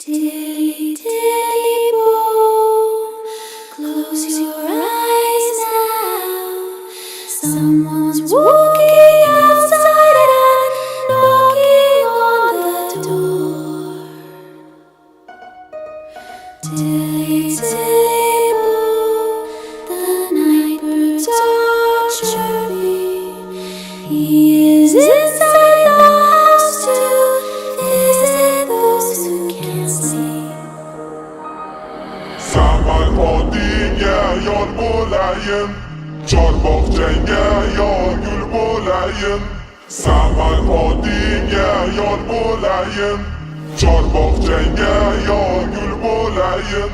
Dilly dilly boom, close your eyes now. Someone's walking outside and knocking on the door. Dilly dilly boom, the night birds are chirping. He is inside the house to visit those who can't see. Saman odinga yor bo'layin, chorbog'changga yor gul bo'layin. Saman odinga yor bo'layin, chorbog'changga yor gul bo'layin.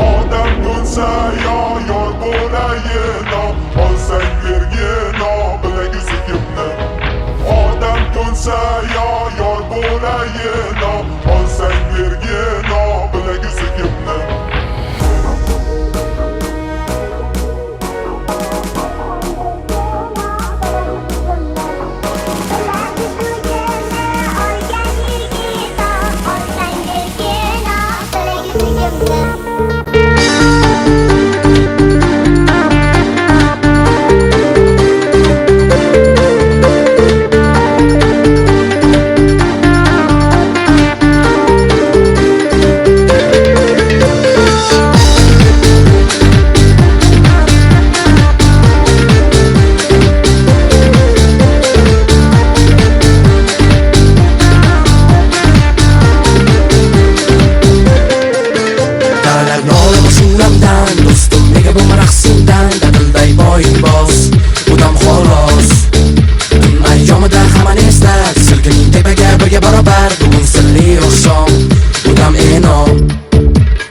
Odam ko'nsa yor bo'layin, olsang bergin bilagisi kimni. Odam ko'nsa yor bo'layin, olsang bergin bilagisi kimni.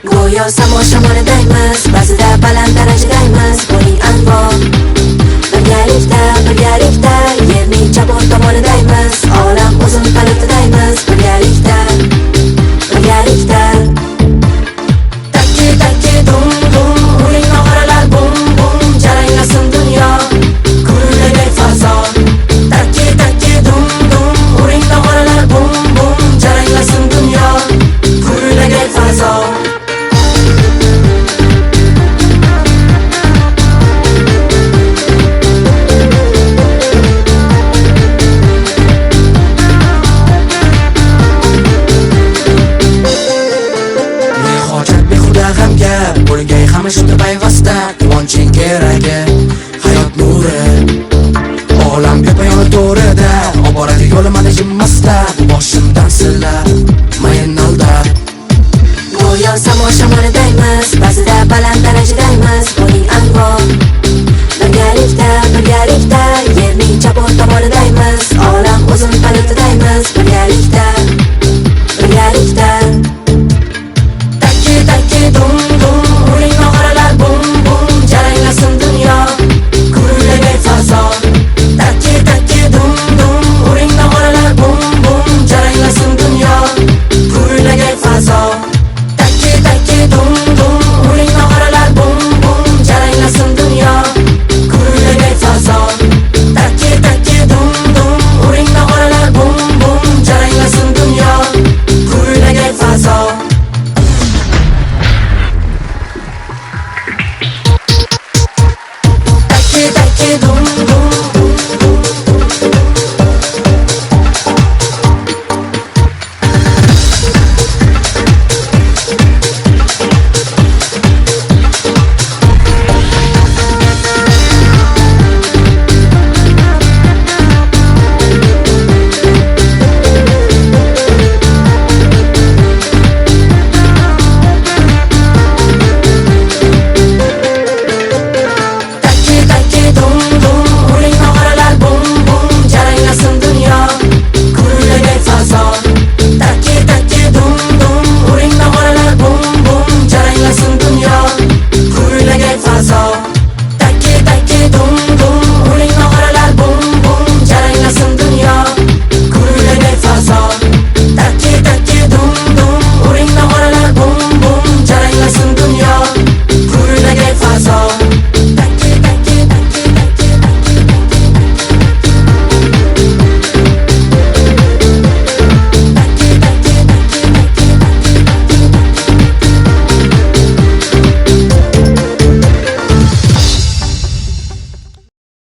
Go'yo samo shamonidaymiz, ba'zida baland darajadaymiz. Bo'ling anvoq, birgalikda yerning chapon tomonidaymiz. Olam o'zim palatidaymiz, birgalikda takki takki dum dum, uning nog'oralar bum bum, jaranglasin dunyo, kuylagay fazo. Takki takki dum dum, uning nog'oralar bum bum, jaranglasin dunyo, kuylagay fazo. Bo'lgay hamma shunda payvasta, quvonching keragi, hayot nuri. Olam bepoyon to'rida, oboradi yo'lim mana jimmasda, boshimdan silab.